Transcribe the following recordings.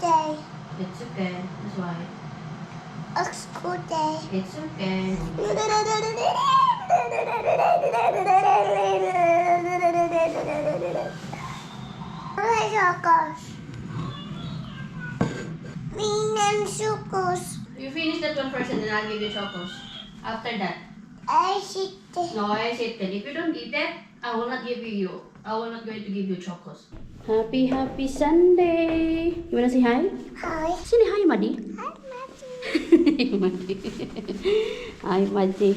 okay. It's okay. That's why. It's okay. It's okay. Hey, Chocos. Meaning Chocos. You finish that one first and then I'll give you chocos. After that. I see it. No, I said that if you don't eat that, I will not give you. I will not going to give you chocos. Happy Sunday! You wanna say hi? Hi. Sini hi, Madi. Hi, Matty. Madi. Hi, Madi.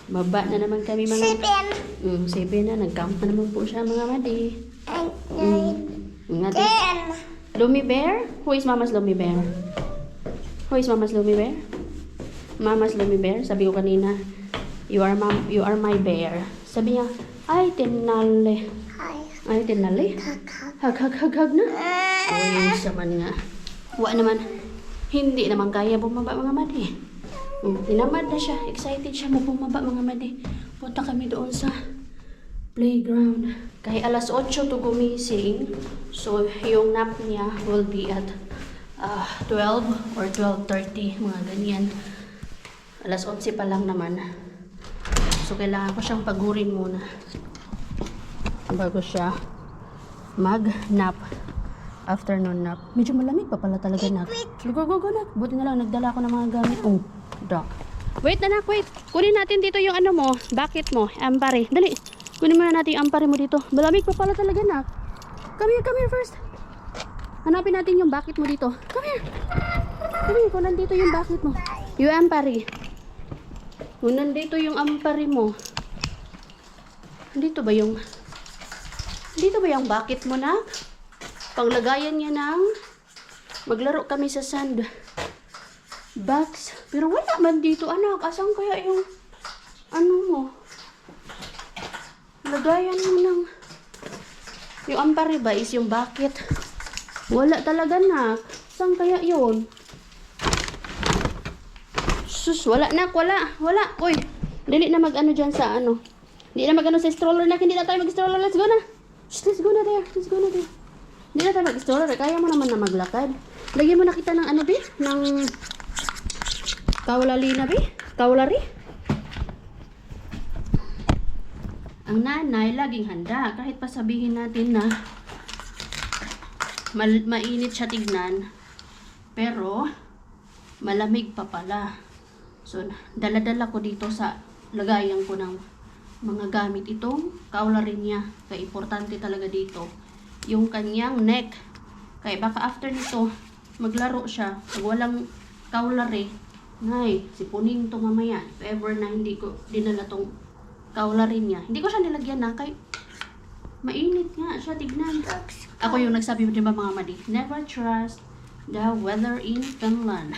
Baba na naman kami mga... Seven. 7 na. Nag-count na naman po siya mga Madi. And nine. Nga 10. Lummy Bear? Who is Mama's Lummy Bear? Who is Mama's Lummy Bear? Mama's Lummy Bear? Sabi ko kanina, you are my bear. Sabi niya, ay, tinali. Hi. Ay, tinali. Hag na. Uy, saman nga. Wa naman. Hindi naman kaya bumaba mga Madi. Tinamad na siya. Excited siya mo bumaba mga Madi. Punta kami doon sa playground. Kaya alas 8 to gumising. So, yung nap niya will be at 12 or 12:30. Mga ganyan. Alas 11 pa lang naman. So, kailangan ko siyang pagurin muna. Bago siya mag-nap. Afternoon nap. Medyo malamig pa pala talaga, nak. Go na. Buti na lang, nagdala ako ng mga gamit. Oh, duck. Wait na, nak, wait. Kunin natin dito yung ano mo, bucket mo, ampare. Dali. Kunin muna natin yung ampare mo dito. Malamig pa pala talaga, nak. Come here first. Hanapin natin yung bucket mo dito. Come here. Kung nandito yung bucket mo. Yung ampare. Kung nandito yung ampare mo. Dito ba yung bucket mo, nak? Panglagayan niya ng maglaro kami sa sand box. Pero wala man dito, anak. Asan kaya yung ano mo? Lagayan mo ng yung ampare ba is yung bucket. Wala talaga, nak. Saan kaya yun? Sus, wala, nak. Wala. Uy, dili na mag-ano dyan sa ano. Hindi na mag-ano sa stroller, nak. Hindi na tayo mag-stroller. Let's go na. Shh, let's go na there. Hindi na tayo mag-stroller. Kaya mo naman na maglakad. Lagyan mo na kita ng ano, be? Ng kawlalina, be? Kawlari? Ang nanay laging handa. Kahit pa sabihin natin na mainit siya tignan. Pero, malamig pa pala. So, dala-dala ko dito sa lagayan ko ng mga gamit. Itong kawlari niya. Kaya importante talaga dito yung kanyang neck. Kaya baka after nito, maglaro siya. Pag walang kawlari, nay, sipunin to mamaya. If ever na hindi ko dinala tong kawlari niya. Hindi ko siya nilagyan na. Kaya mainit nga siya, tignan. Ako yung nagsabi mo din ba mga Madi? Never trust the weather in Finland.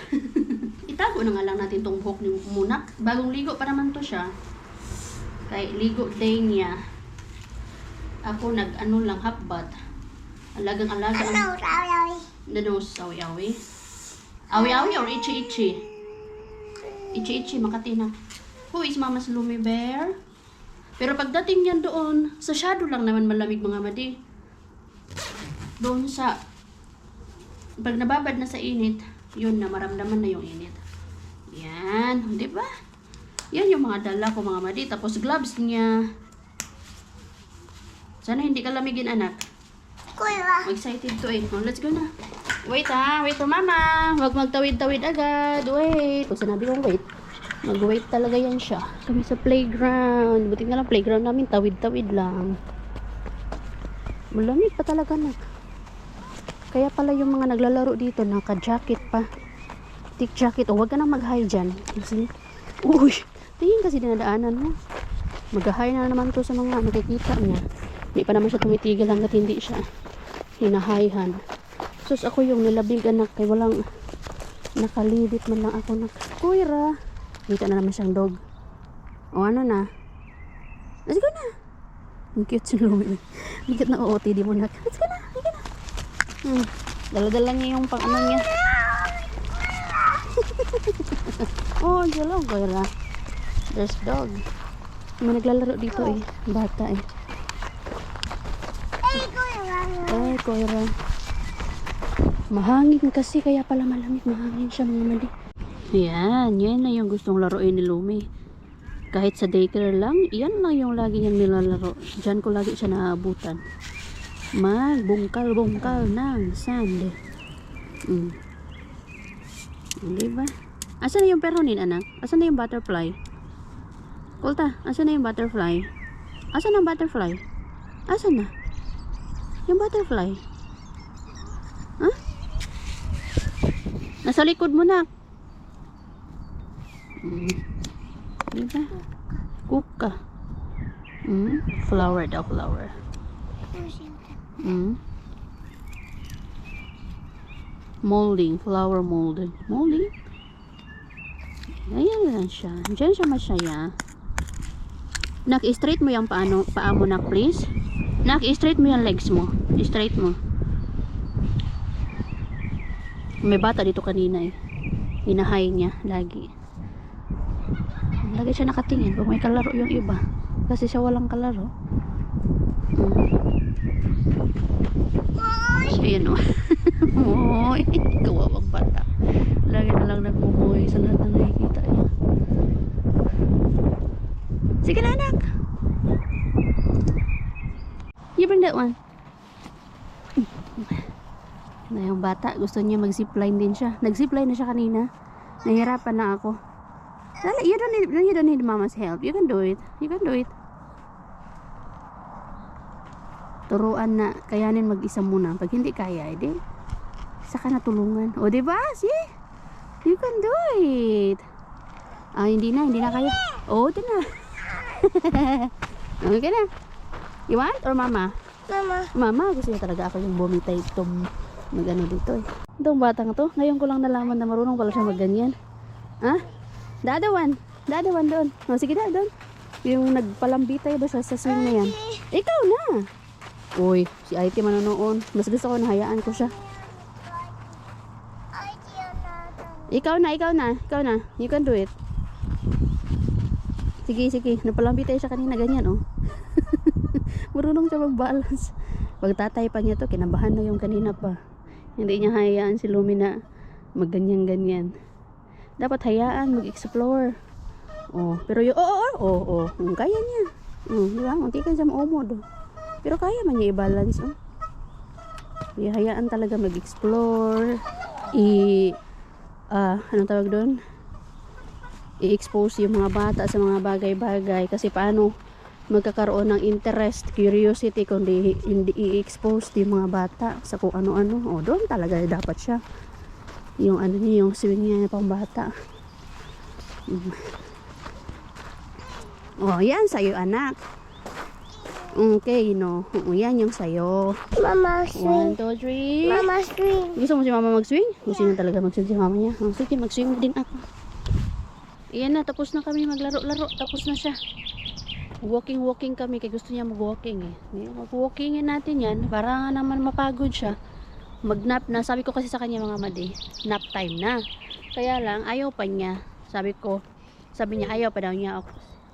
Itago na nga lang natin tong buhok ni Munak. Bagong ligo pa naman to siya. Kaya ligo day niya. Ako nag-ano lang, hapbat. Alagang-alaga. Ano, awi-awi? Awi-awi or ichi-ichi? Ichi-ichi, Makati na. Who is Mama's Lummy Bear? Pero pagdating niyan doon, sa shadow lang naman malamig mga Madi. Doon sa, pag nababad na sa init, yun na, maramdaman na yung init. Yan, di ba? Yan yung mga dala ko mga Madi. Tapos gloves niya. Sana hindi ka lamigin, anak. Kuya. Excited to eh. Oh, let's go na. Wait ha. Wait to mama. Huwag magtawid-tawid agad. Wait. Pag sinabi kong wait, mag-wait talaga yan siya. Kami sa playground. Buti nga lang playground namin. Tawid-tawid lang. Malamig pa talaga na. Kaya pala yung mga naglalaro dito, naka-jacket pa. Thick jacket. O, huwag ka nang mag-high dyan. Kasi, uy. Tingin kasi dinadaanan mo. Mag-high na naman to sa mga makikita niya. Hindi pa naman siya tumitigil hanggat hindi siya hinahayhan. Sus, ako yung nilabig, anak. Kaya walang nakalibit man lang ako. Kuya, kita na naman siyang dog. O ano na? Let's go na. Ang cute si Louie. Bigat na OOTD mo, nak. Let's go na. Dala-dala niya yung pang ano niya. Oh, hello, Kuya. There's dog. May naglalaro dito eh. Bata eh. Ay, Kuya. Mahangin kasi, kaya pala malamig. Mahangin siya mga mali. Yan na yung gustong laruin ni Lumi. Kahit sa daycare lang, yan lang yung lagi niyang nilalaro. Diyan ko lagi siya naabutan. Magbungkal-bungkal ng sand. Diba? Asan na yung peronin, anak? Asan na yung butterfly? Kulta, asan na yung butterfly? Asan ang butterfly? Asan na? Yung butterfly? Huh? Nasa likod mo na. Diba? Kuka. Flower daw, flower. Molding, flower molding. Molding? Ayan lang siya. Diyan siya masaya. Nak, straight mo yung paa mo, nak, please. Nak, straight mo yung legs mo. Straight mo. May bata dito kanina eh. Hinahay niya lagi. Lagi siya nakatingin kung may kalaro yung iba. Kasi siya walang kalaro. Ayan o. Moy. Kawawang bata. Lagi na lang nagmumoy sa lahat na nakikita niya. Sige na, anak. You bring that one. Na yung bata, gusto niya mag-zipline din siya. Nag-zipline na siya kanina. Nahirapan na ako. You don't need mama's help. You can do it. You can do it. Turuan na, kayanin mag-isa muna. Pag hindi kaya, edi saka na tulungan. O, diba? See? You can do it. Ah, hindi na kaya. O, ito na. Okay na. You want or mama? Mama, gusto niya talaga ako yung bumitay itong magano dito eh. Itong batang to, ngayon ko lang nalaman na marunong pala siya magganyan. Ha? The other one doon. O, sige na, doon. Yung nagpalambitay ba siya sa swing na yan? Ikaw na. Uy, si IT manonoon. Mas gusto ko na hayaan ko siya. Ikaw na. You can do it. Sige. Napalambitay siya kanina ganyan, oh. Marunong siya mag-balance. Pag tatay pa niya to, kinabahan na yung kanina pa. Hindi niya hayaan si Lumi na magganyan-ganyan. Dapat hayaan, mag-explore. Oh, pero yung, kaya niya. Diba? Munti ka siya maumod, oh. Pero kaya man niya i-balance, oh. Hayaan talaga mag-explore. Anong tawag doon? I-expose yung mga bata sa mga bagay-bagay. Kasi paano magkakaroon ng interest, curiosity, kundi hindi i-expose yung mga bata sa kung ano-ano. O, doon talaga dapat siya. Yung ano niya, yung swing niya pang bata. O, yan sa'yo, anak. Okay, no. Yan yung sa'yo. Mama swing. 1, 2, 3. Mama swing. Gusto mo si mama mag-swing? Gusto niya talaga mag-swing si mama niya. Sige, mag-swing na din ako. Ayan na, tapos na kami maglaro-laro. Tapos na siya. Walking kami. Kaya gusto niya mag-walking eh. Mag-walkingin natin yan. Para naman mapagod siya. Mag-nap na. Sabi ko kasi sa kanya mga madi, nap time na. Kaya lang, ayaw pa niya. Sabi niya, ayaw pa daw niya.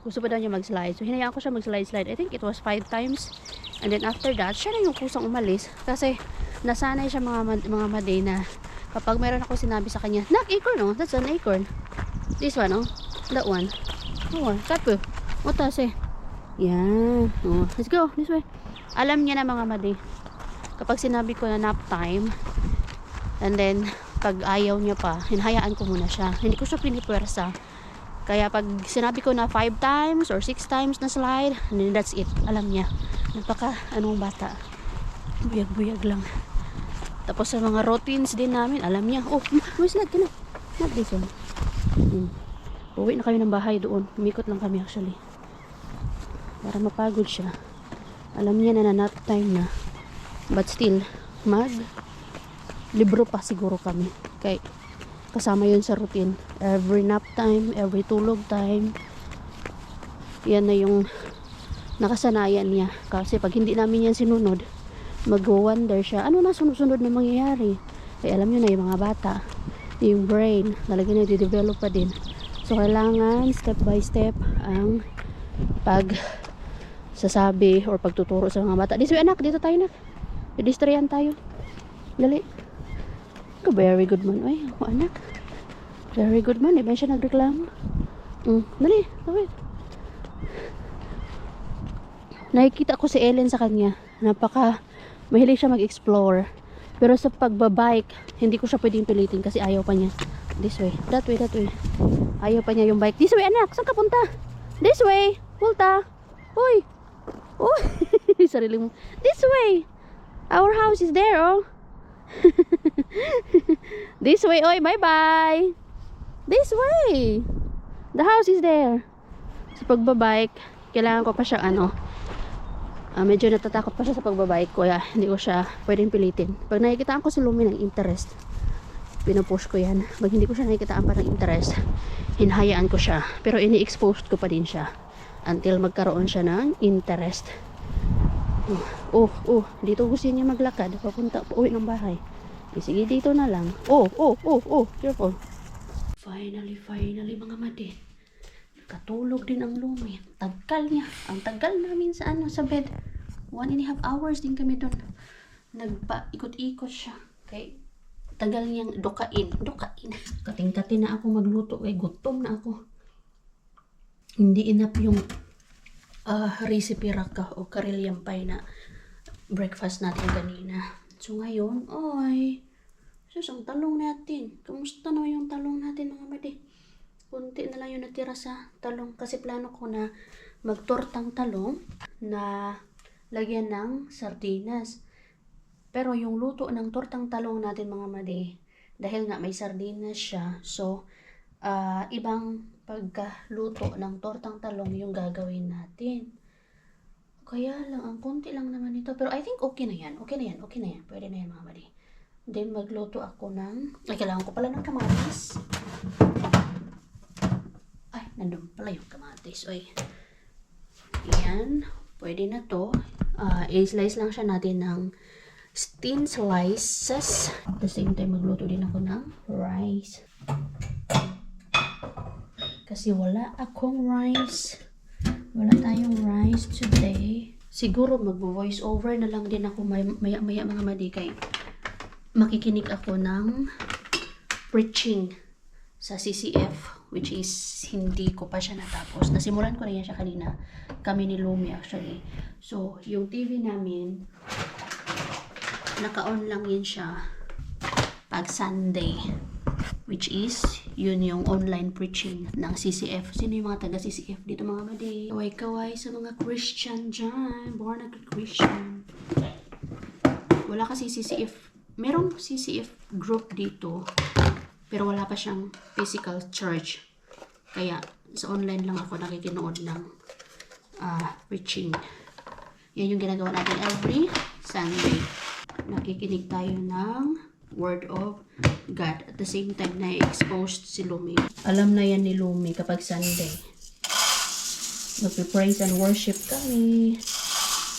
Gusto pa daw niya mag-slide. So, hinayaan ko siya mag-slide. I think it was 5 times. And then after that, siya na yung kusang umalis. Kasi, nasanay siya mga madi na kapag meron ako sinabi sa kanya, nak, acorn, oh. That's an acorn. This one, oh. That one. Oh, kapo. Otas eh. Yan. Oh, let's go. This way. Alam niya na mga madi. Kapag sinabi ko na nap time, and then, pag ayaw niya pa, hinahayaan ko muna siya. Hindi ko siya pinipwersa. Kaya pag sinabi ko na 5 times or 6 times na slide, and then that's it. Alam niya. Anong bata. Buyag-buyag lang. Tapos sa mga routines din namin, alam niya. Oh, may slide ka na. Not this one. Uwi na kami ng bahay doon. Umikot lang kami actually. Para mapagod siya. Alam niya na nap time na. But still, libro pa siguro kami. Kaya kasama yun sa routine. Every nap time, every tulog time. Yan na yung nakasanayan niya. Kasi pag hindi namin yan sinunod, mag-wonder siya, ano na sunod-sunod na mangyayari. Kaya alam nyo na yung mga bata, yung brain, talaga na i-develop pa din. So, kailangan step by step ang pagsasabi or pagtuturo sa mga bata. This way, anak, dito tayo, anak. I-distrayan tayo. Dali. Very good man. Ay, ako anak. Very good man. Di ba siya nagreklamo? Dali. Tawid. Nakikita ko si Ellen sa kanya. Mahilig siya mag-explore. Pero sa pagbabike, hindi ko siya pwedeng pilitin kasi ayaw pa niya. This way. That way. Ayaw pa niya yung bike. This way, anak. Saan ka punta? This way. Pulta. Uy. Uy. Sarili mo. This way. Our house is there, oh. This way. Oy, bye-bye. This way. The house is there. Sa pagbabike, kailangan ko pa siya medyo natatakot pa siya sa pagbabike ko, kaya hindi ko siya pwedeng pilitin. Pag nakikitaan ko si Lumi ng interest, pinupush ko yan. Pag hindi ko siya nakikitaan pa ng interest, hinahayaan ko siya. Pero ini-expose ko pa din siya until magkaroon siya ng interest. Dito gusto niya maglakad papunta uwi ng bahay. Sige, dito na lang. Careful. Finally mga madi, katulog din ang Lumi. Tagal niya. Ang tagal namin sa bed. 1.5 hours din kami doon. Nagpa-ikot-ikot siya. Okay. Tagal niyang dukain. Kating-kating na ako magluto. Gutom na ako. Hindi enough yung recipe raka o karilyang pie na breakfast natin kanina. So ngayon, ang talong natin. Kamusta na yung talong natin mga madi? Kunti na lang yung natira sa talong kasi plano ko na magtortang talong na lagyan ng sardinas. Pero yung luto ng tortang talong natin mga madi, dahil nga may sardinas siya, so ibang pagkaluto ng tortang talong yung gagawin natin. Kaya lang, ang konti lang naman ito. Pero I think okay na yan. Pwede na yan mga madi. Then magluto ako kailangan ko pala ng kamatis. Nandun pala yung kamatis. Yan. Pwede na to. I-slice lang siya natin ng thin slices. At the same time, magluto din ako ng rice. Kasi wala akong rice. Wala tayong rice today. Siguro mag-voice over na lang din ako maya mga madikay. Makikinig ako ng preaching sa CCF, which is hindi ko pa siya natapos. Nasimulan ko na yan siya kanina. Kami ni Lumi actually. So, yung TV namin, naka-on lang yun siya pag Sunday. Which is, yun yung online preaching ng CCF. Sino yung mga taga-CCF dito mga madi? Kaway-kaway sa mga Christian dyan. Born again Christian. Wala kasi CCF. Merong CCF group dito. Pero wala pa siyang physical church. Kaya sa online lang ako nakikinood ng preaching. Yan yung ginagawa natin every Sunday. Nakikinig tayo ng Word of God. At the same time na exposed si Lumi. Alam na yan ni Lumi kapag Sunday. Magpe-praise and worship kami.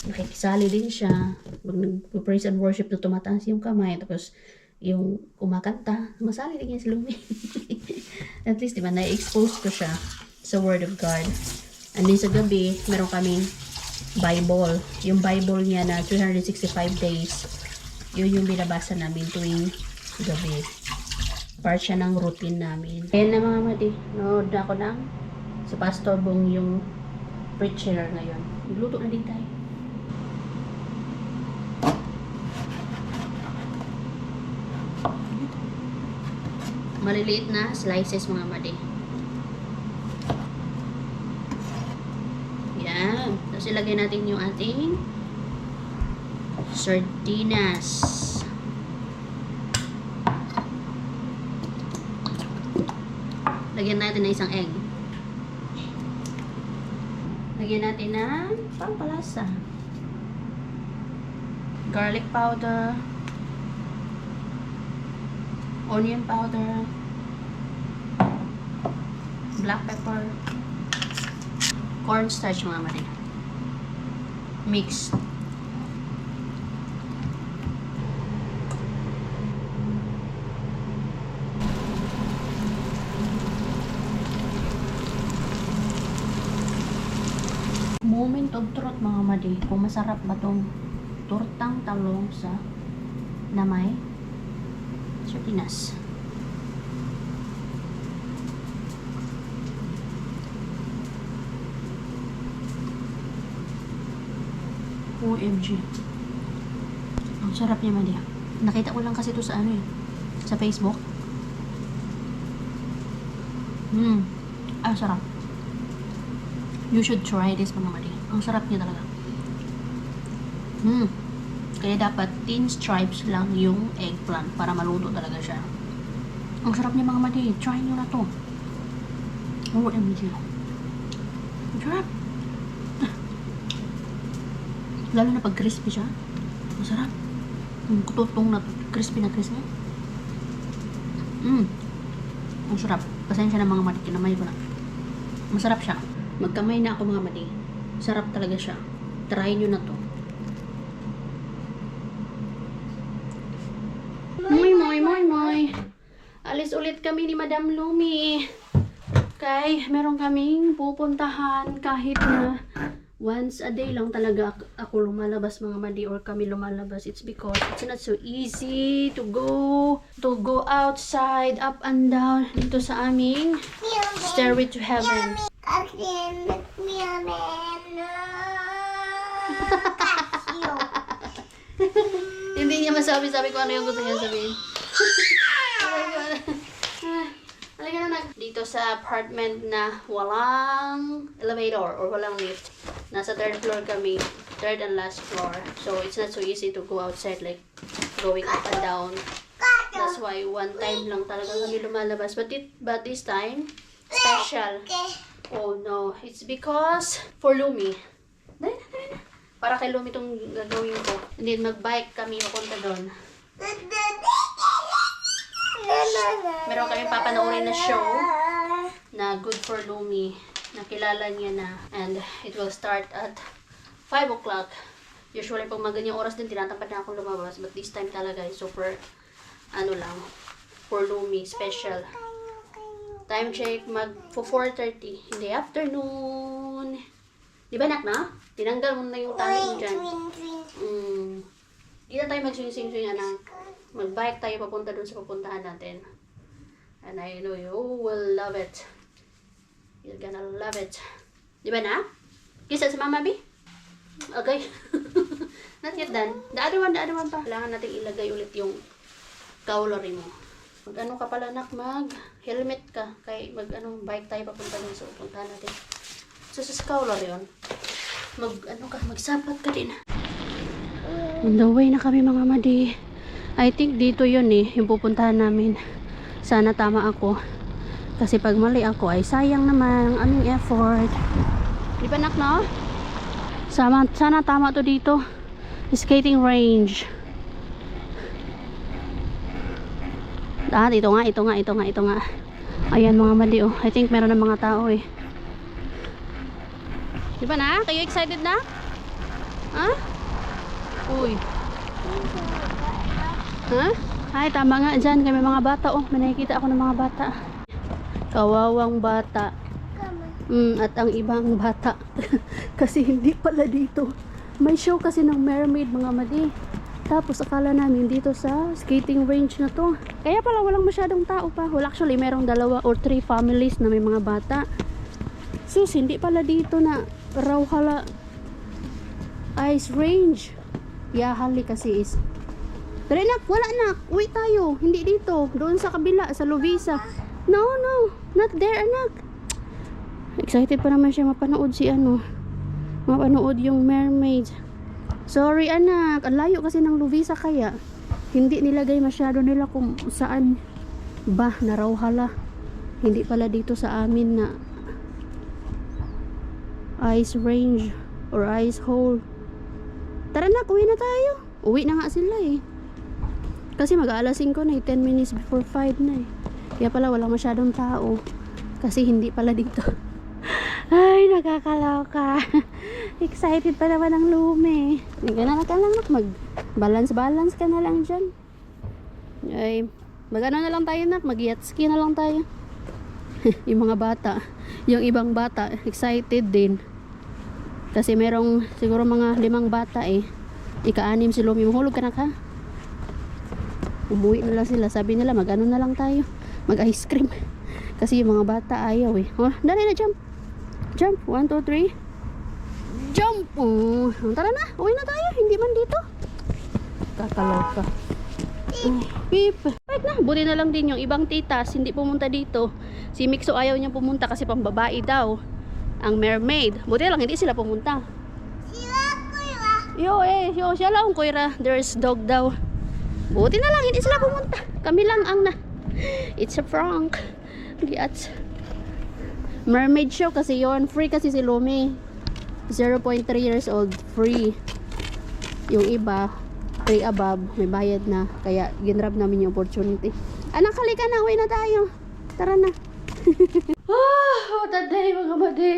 Nakikisali din siya. Pag nag-praise and worship na tumataas yung kamay. Tapos yung kumakanta, masali din yan si Lumi. At least, diba, na-expose ko siya sa Word of God. And then sa gabi, meron kaming Bible. Yung Bible niya na 365 days, yun yung binabasa namin tuwing gabi. Part siya ng routine namin. Ayan na mga madi, nood na ako ng sa Pastor Bong yung preacher ngayon. Magluto na din tayo. Maliliit na slices mga madi. Yan. Tapos ilagay natin yung ating sardinas. Lagyan natin ng isang egg. Lagyan natin ng pampalasa. Garlic powder. Onion powder, black pepper, cornstarch mga mali. Mix. Moment of truth mga madi, kung masarap ba tong tortang talong sa namay Sardinas. OMG. Ang sarap niya, Madia. Nakita ko lang kasi ito sa ano eh. Sa Facebook. Sarap. You should try this, mga Madia. Ang sarap niya talaga. Kaya dapat thin stripes lang yung eggplant para maluto talaga siya. Ang sarap niya, mga Madia. Try nyo na to. OMG. Ang sarap. Lalo na pag crispy siya. Masarap. Kututong na crispy na crispy. Ang sarap. Pasensya na mga mati. Kinamay ko na. Masarap siya. Magkamay na ako, mga mati. Sarap talaga siya. Try nyo na to. Moy. Alis ulit kami ni Madam Lumi. Okay, meron kaming pupuntahan kahit na once a day lang talaga ako lumalabas, mga madi, or kami lumalabas. It's because it's not so easy to go outside, up and down dito sa aming Stairway to Heaven. Hindi niya masabi-sabi kung ano yung gusto niya sabihin. Dito sa apartment na walang elevator or walang lift. Nasa third floor kami. Third and last floor. So, it's not so easy to go outside, like going up and down. That's why one time lang talaga kami lumalabas. But this time, special. Oh no. It's because for Lumi. Dali na. Para kay Lumi itong gagawin ko. And then mag-bike kami papunta doon. Meron kami papanoorin na show na good for Lumi. Nakilala niya na. And it will start at 5 o'clock. Usually, pag maganyang oras din, tinatamad na akong lumabas. But this time talaga, super, for Lumi, special. Time check, 4:30 in the afternoon. Di ba, nak, na? Tinanggal mo na yung tali mo dyan. Hindi na tayo mag-swing-swing, anak. Mag-bike tayo papunta dun sa pupuntahan natin. And I know you will love it. You're gonna love it. Di ba na? Kisa sa Mama B? Okay. Not yet done. The other one pa. Kailangan natin ilagay ulit yung cowlery mo. Mag-ano ka pala, nak? Mag-helmet ka. Kaya bike tayo papunta dun sa pupuntahan natin. So, sa cowlery yun. Magsapat ka din. On the way na kami, mga madi. I think dito yun yung pupuntahan namin. Sana tama ako. Kasi pag mali ako ay sayang naman ang aming effort. Di ba, nak, no? Sana tama to dito. Skating range. Ito nga. Ayan, mga mali, oh. I think meron ng mga tao, eh. Di ba, na? Kayo excited na? Ha? Uy. Ha? Ay, tama nga dyan. Kami mga bata, oh. May nakikita ako ng mga bata. Kawawang bata. At ang ibang bata. Kasi hindi pala dito. May show kasi ng mermaid, mga madi. Tapos akala namin dito sa skating range na to. Kaya pala walang masyadong tao pa. Well, actually, merong 2 or 3 families na may mga bata. Sus, hindi pala dito na Rauhala ice range. Yahali kasi is. Pero nak, wala nak. Uwi tayo. Hindi dito. Doon sa kabila, sa Lovisa. No. Not there, anak. Excited pa naman siya mapanood mapanood yung mermaid. Sorry, anak. Ang layo kasi ng Lovisa kaya. Hindi nilagay masyado nila kung saan ba na Rauhala. Hindi pala dito sa amin na ice range or ice hole. Tara na, uwi na tayo. Uwi na nga sila kasi mag-aalas 5 na 10 minutes before 5 na Kaya pala walang masyadong tao kasi hindi pala dito. Ay, nakakaloka. Excited pa naman ang Lumi. Ganun ka lang, mag-balance ka na lang dyan. Ay, mag-ano na lang tayo, nak, mag-yatski na lang tayo. Yung mga bata, yung ibang bata excited din kasi merong siguro mga 5 bata Ika-6 si Lumi. Mahulog ka na ka. Umuwi na lang sila. Sabi nila, mag-ano na lang tayo. Mag-ice cream. Kasi yung mga bata ayaw eh. Oh, dali na, jump. Jump. 1, 2, 3. Jump! Oh, tara na. Uwi na tayo. Hindi man dito. Kakaloka. Oh, beep. Wait na. Buti na lang din yung ibang titas. Hindi pumunta dito. Si Mixo ayaw niya pumunta kasi pambabae daw. Ang mermaid. Buti lang hindi sila pumunta. Yo siya lang kuya. There's dog daw. Buti na lang hindi sila pumunta. Kami lang ang na. It's a prank. Gets. Mermaid show kasi yon. Free kasi si Lumi. 0.3 years old. Free. Yung iba 3 above. May bayad na. Kaya ginrab namin yung opportunity. Anak, halika na. Uwi na tayo. Tara na. What a day mga madi.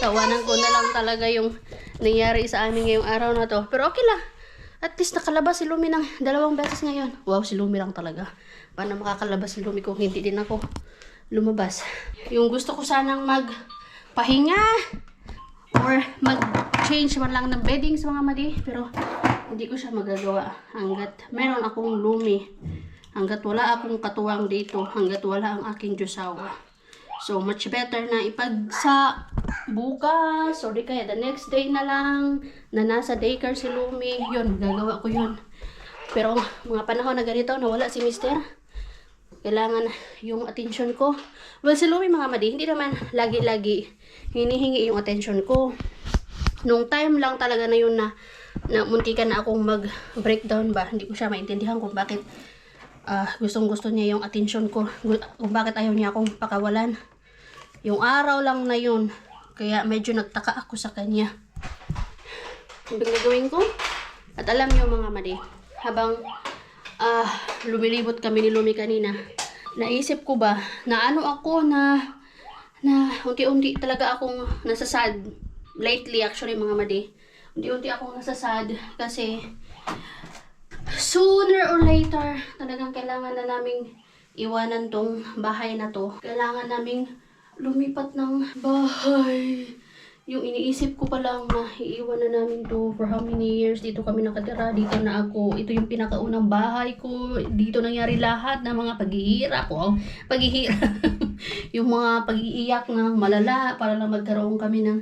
Tawanan ko na lang talaga yung nangyari sa amin ngayong araw na to. Pero okay lang. At least nakalabas si Lumi ng 2 beses ngayon. Wow, si Lumi lang talaga. Paano makakalabas si Lumi kung hindi din ako lumabas? Yung gusto ko sanang magpahinga or mag-change man lang ng beddings mga madi. Pero hindi ko siya magagawa hanggat meron akong Lumi. Hanggat wala akong katuwang dito. Hanggat wala ang aking Diyosawa. So, much better na ipagsa bukas or di kaya the next day na lang na nasa daycare si Lumi. Yun, gagawa ko yun. Pero mga panahon na ganito, nawala si Mister. Kailangan yung attention ko. Well, si Lumi mga madi, hindi naman lagi-lagi hinihingi yung attention ko. Nung time lang talaga na yun na muntikan na akong mag-breakdown ba. Hindi ko siya maintindihan kung bakit gustong-gusto niya yung attention ko. Kung bakit ayaw niya akong pakawalan. Yung araw lang na yun. Kaya medyo nagtaka ako sa kanya. Yung gagawin ko. At alam niyo mga madi, habang lumilibot kami ni Lumi kanina, naisip ko ba na ano ako na unti-unti talaga akong nasasad. Lately actually mga madi. Unti-unti akong nasasad kasi sooner or later, talagang kailangan na naming iwanan tong bahay na to. Kailangan naming lumipat ng bahay. Yung iniisip ko pa lang na iiwan na namin to for how many years. Dito kami nakatira, dito na ako. Ito yung pinakaunang bahay ko. Dito nangyari lahat ng mga paghihirap ko. Yung mga pag-iiyak na malala para lang magkaroon kami ng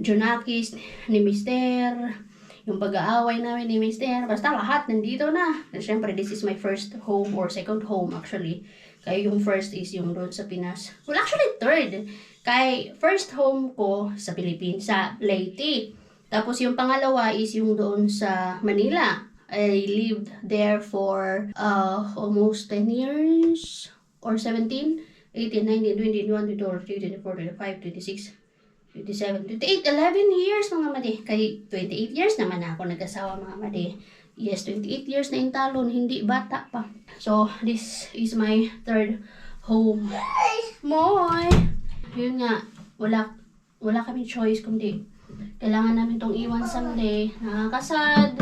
Junakis ni Mister. Yung pag-aaway namin ni Mister. Basta lahat nandito na. And syempre, this is my first home or second home actually. Kaya yung first is yung doon sa Pinas. Well, actually third. Kay first home ko sa Philippines, sa Leyte. Tapos yung pangalawa is yung doon sa Manila. I lived there for almost 10 years or 17, 18, 19, 20, 21, 22, 23, 24, 25, 26, 27, 28, 11 years mga madi. Kay 28 years naman ako nag-asawa mga madi. Yes, 28 years na yung talon, hindi bata pa. So, this is my third home. Moy! Yun nga, wala kaming choice kundi kailangan namin tong iwan someday. Nakakasad.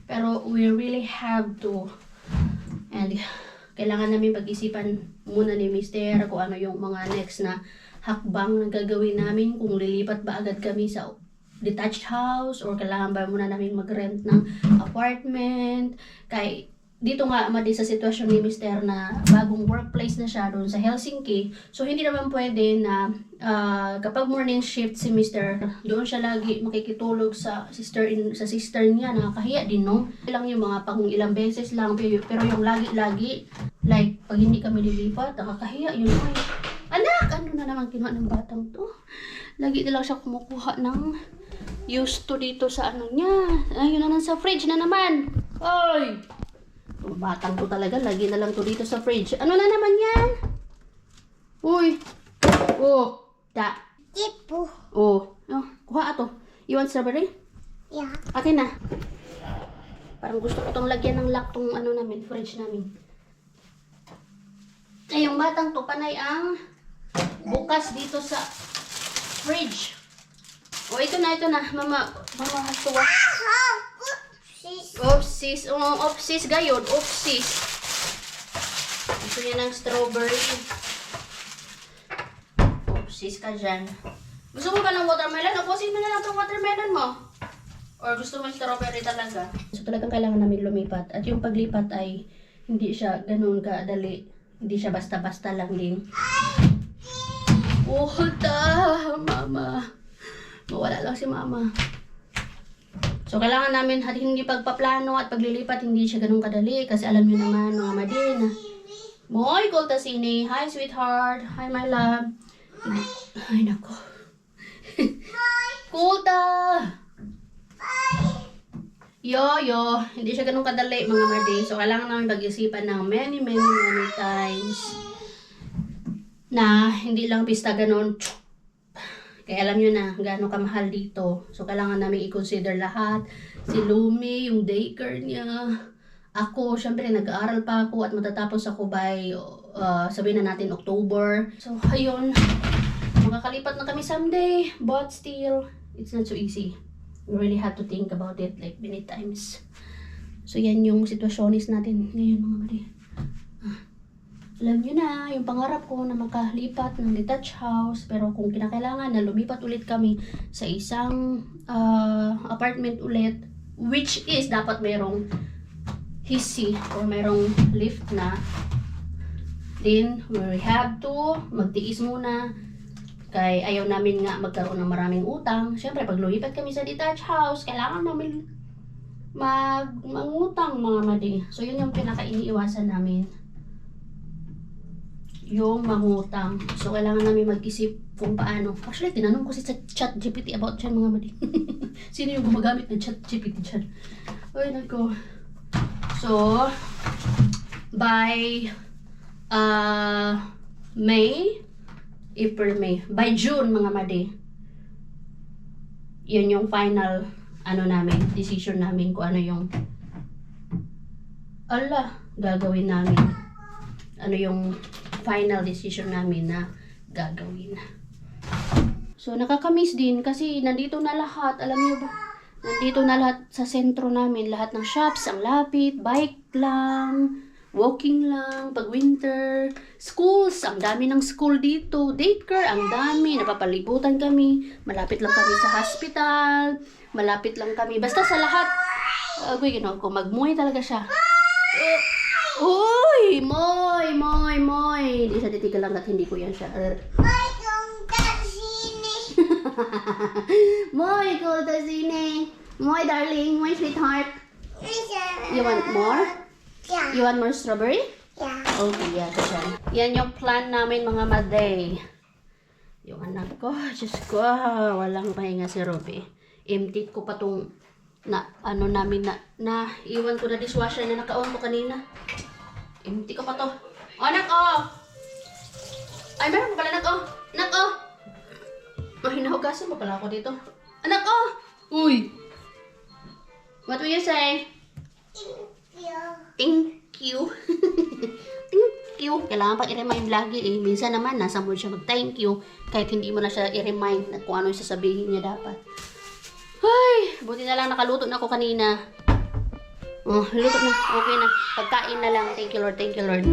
Pero we really have to. And kailangan namin pag-isipan muna ni Mister kung ano yung mga next na hakbang na gagawin namin. Kung lilipat ba agad kami sa detached house or kailangan ba muna namin mag-rent ng apartment. Kay dito nga madi sa sitwasyon ni Mister na bagong workplace na siya doon sa Helsinki. So hindi naman pwede na kapag morning shift si Mister, doon siya lagi makikitulog sa sister niya. Nakakahiya din, no? Lang yung mga pang ilang beses lang, pero yung lagi-lagi, like pag hindi kami lilipat, nakakahiya yun. Anak, ano na naman kinuha ng batang to? Lagi na lang siya kumukuha ng used to dito sa ano niya. Ayun na sa fridge na naman. Oy! Batang to talaga. Lagi na lang to dito sa fridge. Ano na naman yan? Uy! Oh! Da! Tipo. Oh! Kuha ato. You want strawberry? Yeah. Akin na. Parang gusto ko tong lagyan ng lock tong ano namin, fridge namin. Ay, yung batang to panay ang bukas dito sa fridge. Oh, ito na. Mama has to wash. Oopsies. Oopsies gayon. Oopsies. Gusto niya ng strawberry. Oopsies ka dyan. Gusto mo ba ng watermelon? Upusin mo na lang itong watermelon mo. Or gusto mo strawberry talaga. So talagang kailangan namin lumipat. At yung paglipat ay hindi siya ganun kadali. Hindi siya basta-basta lang din. Oh, mama. Mawala lang si mama. So kailangan namin hindi pagpaplano at paglilipat hindi siya ganun kadali. Kasi alam niyo naman mga madina. Moy, Kultasini. Hi, sweetheart. Hi, my love. Ay, nako. Kulta! Yo. Hindi siya ganun kadali, mga madi. So, kailangan namin pag-isipan ng many times na hindi lang basta ganun. Kaya alam nyo na, gaano kamahal dito. So, kailangan namin i-consider lahat. Si Lumi, yung daycare niya. Ako, syempre, nag-aaral pa ako at matatapos ako by, sabihin na natin, October. So, ayun. Makakalipat na kami someday. But still, it's not so easy. We really have to think about it like many times. So, yan yung sitwasyonis natin ngayon, mga mali. Alam nyo na, yung pangarap ko na makalipat ng detached house. Pero kung kinakailangan na lumipat ulit kami sa isang apartment ulit, which is dapat merong hisi or merong lift na, then we have to magtiis muna. Kaya ayaw namin nga magkaroon ng maraming utang. Siyempre, pag lumipat kami sa detached house, kailangan namin mangutang, mga madi. So, yun yung pinaka-iniiwasan namin. Yung mangutang. So, kailangan namin mag-isip kung paano. Actually, tinanong ko si ChatGPT about dyan, mga madi. Sino yung gumagamit ng ChatGPT dyan? Ay, nako. So, by April, May. By June, mga madi. Yun yung final, decision namin kung ano yung gagawin namin. Ano yung final decision namin na gagawin. So, nakakamiss din kasi nandito na lahat. Alam niyo ba? Nandito na lahat sa sentro namin. Lahat ng shops, ang lapit, bike lang, walking lang, pag winter, schools, ang dami ng school dito, daycare, ang dami, napapalibutan kami, malapit lang kami sa hospital, malapit lang kami, basta sa lahat, kung magmuhay talaga siya. Uy, moy, di siya titigal lang at hindi ko yan siya. Moy, Kultasini. Moy, darling. Moy, sweetheart. You want more? Yeah. You want more strawberry? Yeah. Okay, yeah. Yan yung plan namin, mga maday. Yung anak ko, Diyos ko, walang pahinga si Ruby. Empty ko pa tong iwan ko na dishwasher na naka-on ko kanina. Empty ko pa to. Oh, anak, oh! Ay, meron pa pala, anak, oh! Anak, oh! Hinahugasan pa pala ako dito. Anak, oh! Uy! What will you say? Thank you. Thank you. Kailangan pa i-remind lagi eh. Minsan naman, nasa mood siya mag-thank you. Kahit hindi mo na siya i-remind na kung ano yung sasabihin niya dapat. Ay, buti na lang nakaluto na ako kanina. Oh, luto na. Okay na. Pagkain na lang. Thank you, Lord. Thank you, Lord.